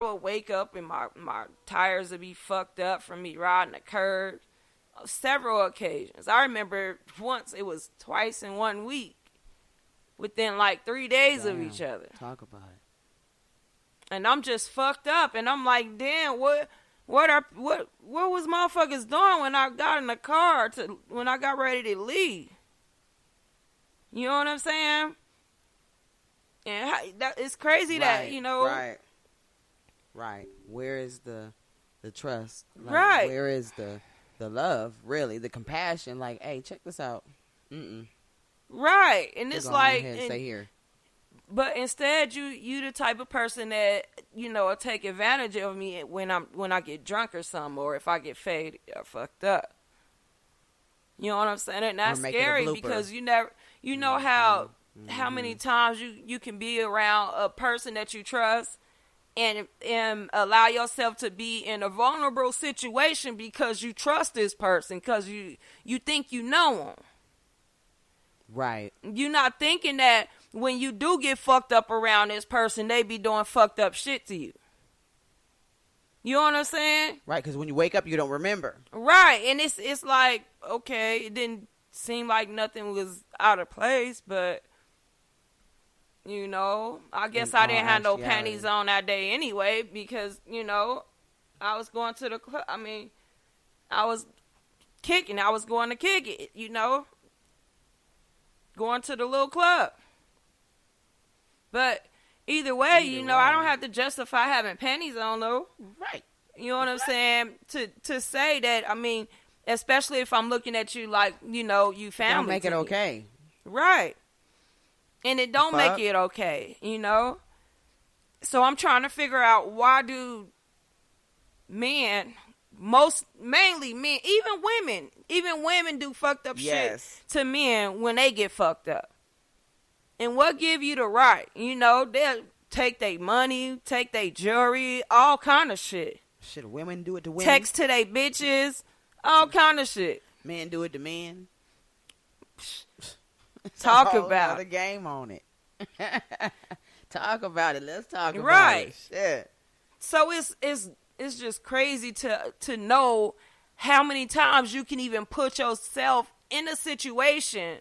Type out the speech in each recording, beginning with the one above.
will wake up and my tires would be fucked up from me riding the curb. Several occasions. I remember once it was twice in 1 week within like 3 days of each other. Talk about it. And I'm just fucked up, and I'm like, damn, what was motherfuckers doing when I got in the car when I got ready to leave? You know what I'm saying? And it's crazy that, you know. Right. Where is the trust? Like, right. Where is the love, really? The compassion, like, hey, check this out. Right. And it's like, stay here. But instead, you the type of person that, you know, will take advantage of me when I get drunk or something, or if I get faded or fucked up. You know what I'm saying? And that's scary because you know how many times you can be around a person that you trust and allow yourself to be in a vulnerable situation because you trust this person, because you think you know them. Right. You're not thinking that when you do get fucked up around this person, they be doing fucked up shit to you. You know what I'm saying? Right, because when you wake up, you don't remember. Right, and it's like, okay, it didn't seem like nothing was out of place, but, you know, I guess I didn't have no panties on that day anyway because, you know, I was going to the club. I mean, I was kicking. I was going to kick it, you know, going to the little club. But either way, you know, I don't have to justify having panties on, though. Right. You know what I'm saying? To say that, I mean, especially if I'm looking at you like, you know, you family. Don't make it okay. Right. And it don't make it okay, you know? So I'm trying to figure out, why do men, mainly men, even women do fucked up shit to men when they get fucked up. And what give you the right? You know, they'll take their money, take their jewelry, all kind of shit. Shit, women do it to women. Text to their bitches, all kind of shit. Men do it to men. Talk about the game on it. Talk about it. Let's talk about it. Shit. So it's just crazy to know how many times you can even put yourself in a situation,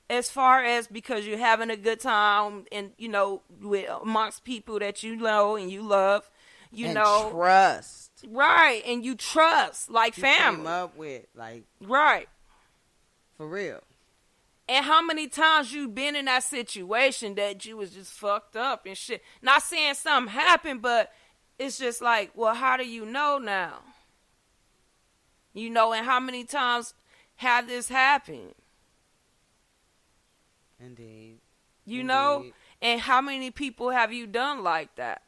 as far as because you're having a good time and, you know, with amongst people that you know and you love, you know, trust. Right, and you trust like family. Came up with, like, right, for real. And how many times you been in that situation that you was just fucked up and shit? Not saying something happened, but it's just like, well, how do you know now? You know, and how many times have this happened? Indeed. You know? And how many people have you done like that?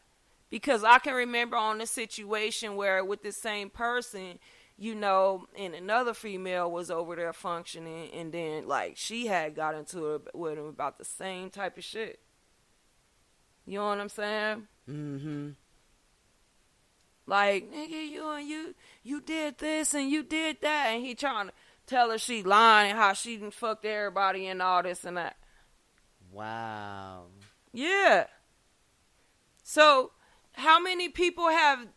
Because I can remember on a situation where with the same person, you know, and another female was over there functioning, and then, like, she had got into it with him about the same type of shit. You know what I'm saying? Mm-hmm. Like, nigga, you did this and you did that, and he trying to tell her she lying and how she done fucked everybody and all this and that. Wow. Yeah. So, how many people have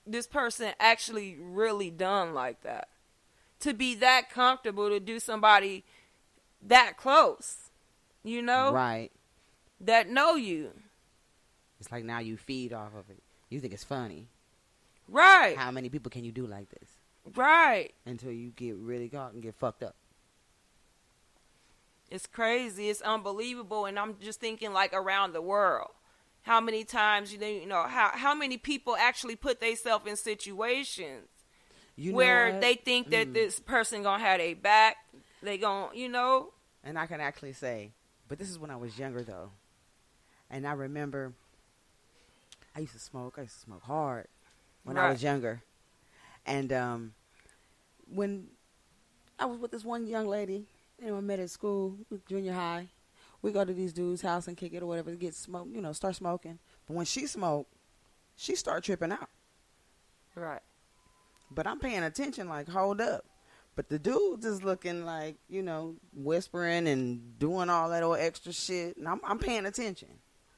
this person actually really done like that? To be that comfortable to do somebody that close, you know? Right. That know you. It's like now you feed off of it. You think it's funny. Right. How many people can you do like this? Right. Until you get really caught and get fucked up. It's crazy. It's unbelievable. And I'm just thinking, like, around the world. How many times, you know, how many people actually put themselves in situations where they think that this person going to have their back. They going to, you know. And I can actually say, but this is when I was younger, though. And I remember I used to smoke hard when I was younger. And when I was with this one young lady, you know, I met at school, junior high. We go to these dudes' house and kick it or whatever to get smoke, you know, start smoking. But when she smoked, she started tripping out. Right. But I'm paying attention, like, hold up. But the dude just looking like, you know, whispering and doing all that old extra shit. And I'm paying attention.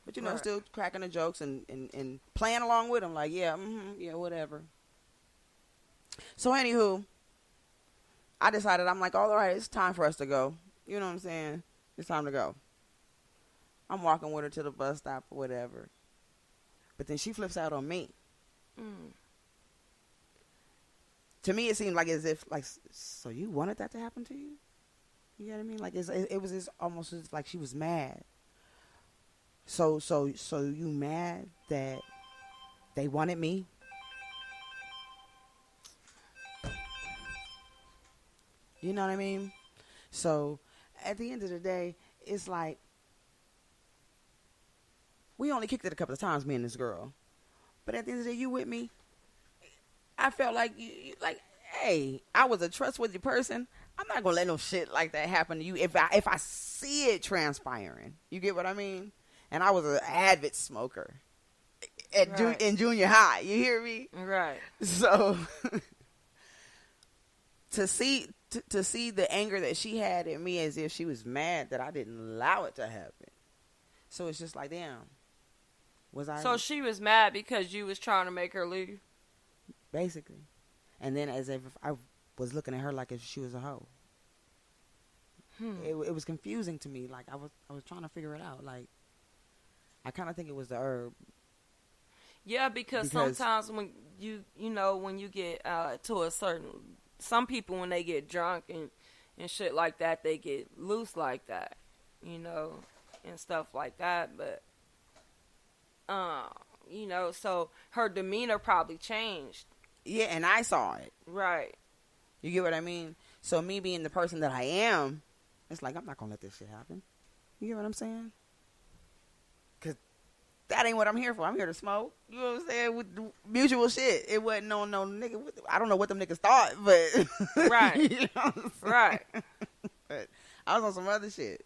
But, you know, Right. still cracking the jokes and playing along with them. Like, yeah, yeah, whatever. So, anywho, I decided, I'm like, all right, it's time for us to go. You know what I'm saying? It's time to go. I'm walking with her to the bus stop or whatever. But then she flips out on me. Mm. To me, it seemed like as if, like, so you wanted that to happen to you? You know what I mean? Like, it was almost like she was mad. So you mad that they wanted me? You know what I mean? So, at the end of the day, it's like, we only kicked it a couple of times, me and this girl. But at the end of the day, you with me? I felt like, like, hey, I was a trustworthy person. I'm not going to let no shit like that happen to you if I see it transpiring. You get what I mean? And I was an avid smoker in junior high. You hear me? Right. So, to see the anger that she had in me as if she was mad that I didn't allow it to happen. So it's just like, damn. So she was mad because you was trying to make her leave? Basically. And then as if I was looking at her like if she was a hoe. It was confusing to me. Like, I was trying to figure it out. Like, I kind of think it was the herb. Yeah, because sometimes when you know, when you get to a certain... Some people, when they get drunk and shit like that, they get loose like that, you know, and stuff like that. But, you know, so her demeanor probably changed. Yeah, and I saw it. Right. You get what I mean? So me being the person that I am, it's like, I'm not going to let this shit happen. You get what I'm saying? Because that ain't what I'm here for. I'm here to smoke. You know what I'm saying? With mutual shit. It wasn't no nigga. I don't know what them niggas thought, but. Right. You know right. But I was on some other shit.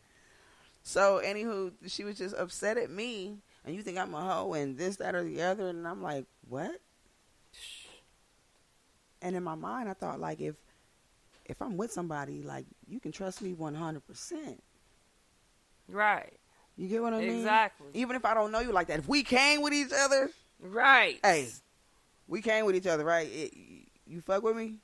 So, anywho, she was just upset at me. And you think I'm a hoe and this, that, or the other. And I'm like, what? And in my mind, I thought, like, if I'm with somebody, like, you can trust me 100%. Right. You get what I mean? Exactly. Even if I don't know you like that. If we came with each other. Right. Hey, we came with each other, right? You fuck with me?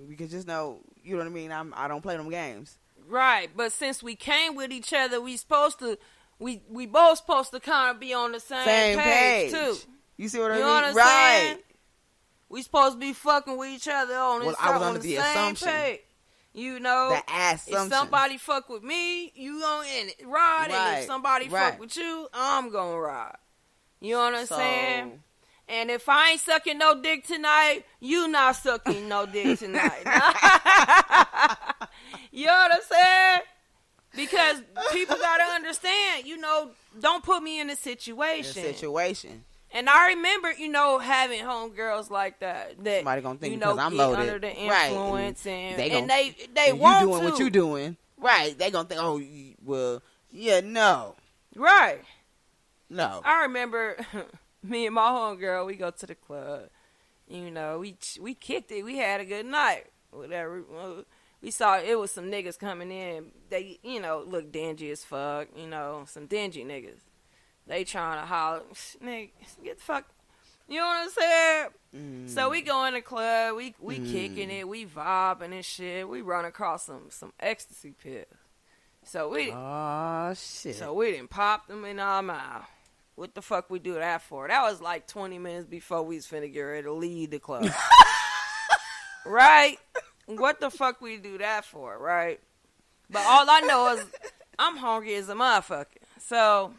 Because just know, you know what I mean? I don't play them games. Right. But since we came with each other, we both supposed to kind of be on the same page, too. You see what I mean? You know what I'm saying? We supposed to be fucking with each other on this I was on under the the same assumption. page. You know, The assumption. if somebody fuck with me, you gonna ride, and if somebody fuck with you, I'm gonna ride. You know what I'm saying? And if I ain't sucking no dick tonight, you not sucking no dick tonight. You know what I'm saying? Because people gotta understand, you know, don't put me in a situation. And I remember, you know, having homegirls like that. Somebody gonna think, you know, because I'm get loaded. under the influence, right. and they want you doing to. what you doing. Right. They gonna think, oh, well, yeah, no. Right. No. I remember me and my homegirl, we go to the club. You know, we kicked it. We had a good night. Whatever. We saw it was some niggas coming in. They, you know, look dingy as fuck. You know, some dingy niggas. They trying to holler, nigga, get the fuck, you know what I'm saying? So we go in the club, we kicking it, we vibing and shit. We run across some ecstasy pills. So we didn't pop them in our mouth. What the fuck we do that for? That was like 20 minutes before we was finna get ready to leave the club. Right? What the fuck we do that for, right? But all I know is I'm hungry as a motherfucker. So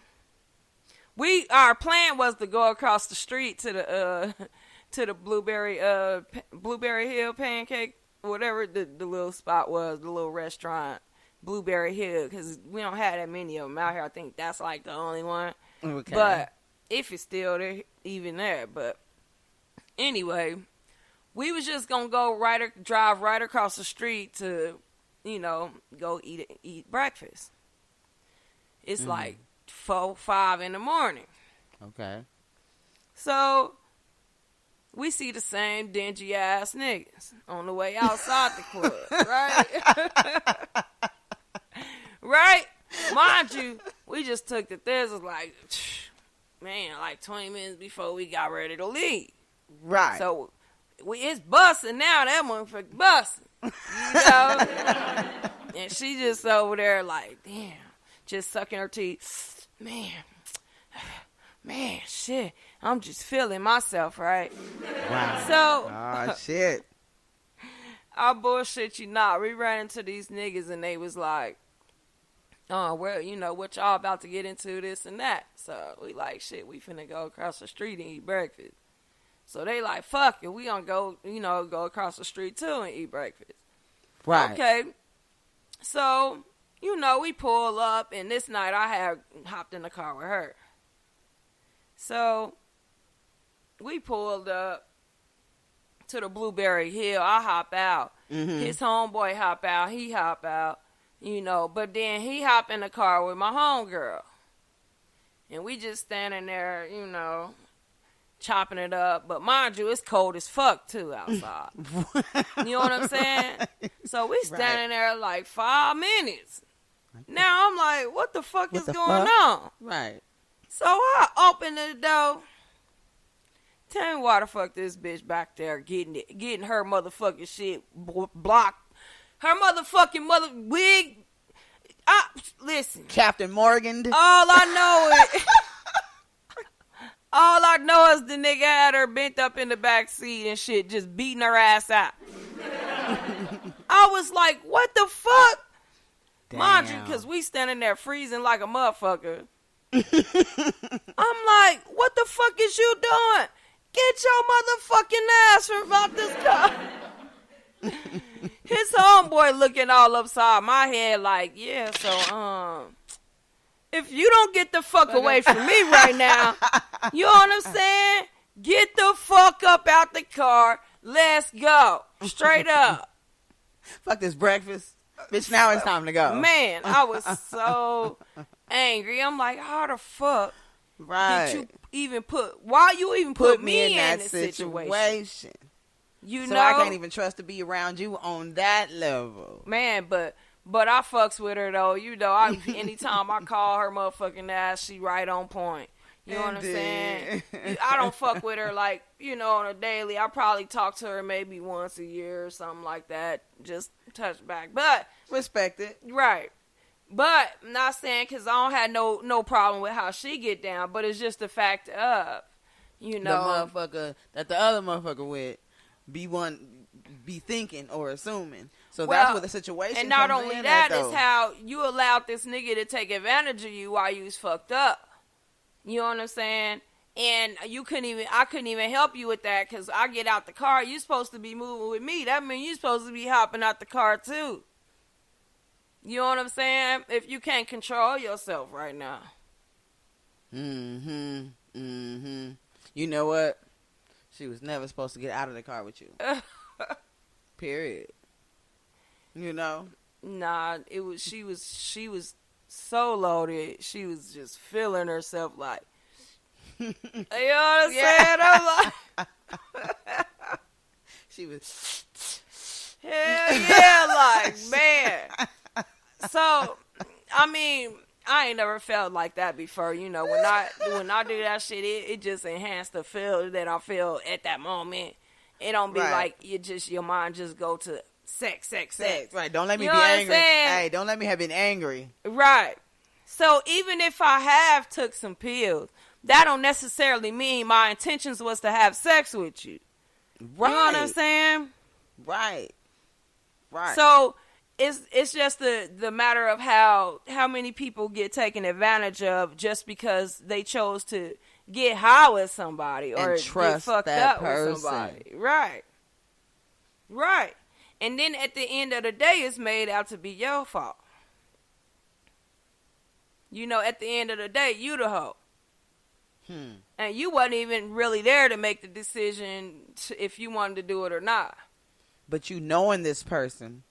our plan was to go across the street to the Blueberry Hill Pancake, whatever the little spot was, the little restaurant, Blueberry Hill, because we don't have that many of them out here. I think that's like the only one. Okay. But if it's still there, even there. But anyway, we was just gonna drive right across the street to, you know, go eat breakfast. It's like 4, 5 in the morning. Okay. So we see the same dingy ass niggas on the way outside the club, right? Right? Mind you, we just took the this was like man, like 20 minutes before we got ready to leave. Right. So it's busting now. That motherfucker busting. You know? And she just over there like, damn, just sucking her teeth. Man, shit. I'm just feeling myself, right? Wow. So. Oh, shit. I bullshit you not. We ran into these niggas and they was like, oh, well, you know, what y'all about to get into, this and that. So we like, shit, we finna go across the street and eat breakfast. So they like, fuck it, we gonna go, you know, go across the street too and eat breakfast. Right. Okay. So, you know, we pull up and this night I had hopped in the car with her. So we pulled up to the Blueberry Hill. I hop out. Mm-hmm. His homeboy hop out. He hop out. You know, but then he hop in the car with my homegirl. And we just standing there, you know, chopping it up. But mind you, it's cold as fuck, too, outside. You know what I'm saying? So we standing there like 5 minutes. Now I'm like, what the fuck is going on? Right. So I open the door. Tell me why the fuck this bitch back there getting her motherfucking shit blocked. Her motherfucking wig. Listen. Captain Morgan. All I know is the nigga had her bent up in the back seat and shit, just beating her ass out. I was like, what the fuck? Damn. Mind you, because we standing there freezing like a motherfucker. I'm like, what the fuck is you doing? Get your motherfucking ass from out this car. His homeboy looking all upside my head like, yeah, so, if you don't get the fuck away from me right now, you know what I'm saying? Get the fuck up out the car. Let's go. Straight up. Fuck this breakfast. Bitch, now it's time to go. Man, I was so angry. I'm like, how the fuck did you even why you even put me in that situation? You so know, I can't even trust to be around you on that level. Man, but I fucks with her though. You know, anytime I call her motherfucking ass, she right on point. You know what I'm saying? I don't fuck with her like, you know, on a daily. I probably talk to her maybe once a year or something like that. Just touch back. But respect it. Right. But I'm not saying because I don't have no problem with how she get down, but it's just the fact of, you know, the motherfucker that the other motherfucker with be thinking or assuming. So that's what the situation. And not only that is how you allowed this nigga to take advantage of you while you was fucked up. You know what I'm saying? And I couldn't even help you with that because I get out the car. You supposed to be moving with me. That means you supposed to be hopping out the car too. You know what I'm saying? If you can't control yourself right now. Mm-hmm. Mm-hmm. You know what? She was never supposed to get out of the car with you. Period. You know? Nah, she was so loaded. She was just feeling herself like, you know what I'm saying? I'm like, she was, hell yeah, like, man. So, I mean, I ain't never felt like that before. You know, when I do that shit, it just enhanced the feel that I feel at that moment. It don't be like your mind just go to sex. Right. Don't let me be angry. Hey, don't let me have been angry. Right. So even if I have took some pills, that don't necessarily mean my intentions was to have sex with you. Right. You know what I'm saying? Right. So it's just the matter of how many people get taken advantage of just because they chose to get high with somebody or and trust get fucked that up person. with somebody. Right. And then at the end of the day, it's made out to be your fault. You know, at the end of the day, you the hoe. And you wasn't even really there to make the decision if you wanted to do it or not. But you knowing this person,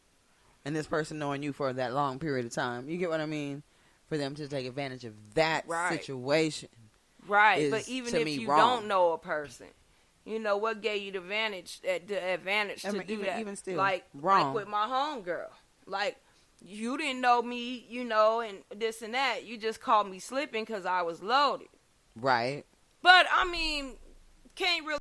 and this person knowing you for that long period of time, you get what I mean? For them to take advantage of that situation. Right, but even if you don't know a person, you know, what gave you the advantage to do that? Even still, like with my homegirl. Like, you didn't know me, you know, and this and that. You just called me slipping because I was loaded. Right. But I mean, can't really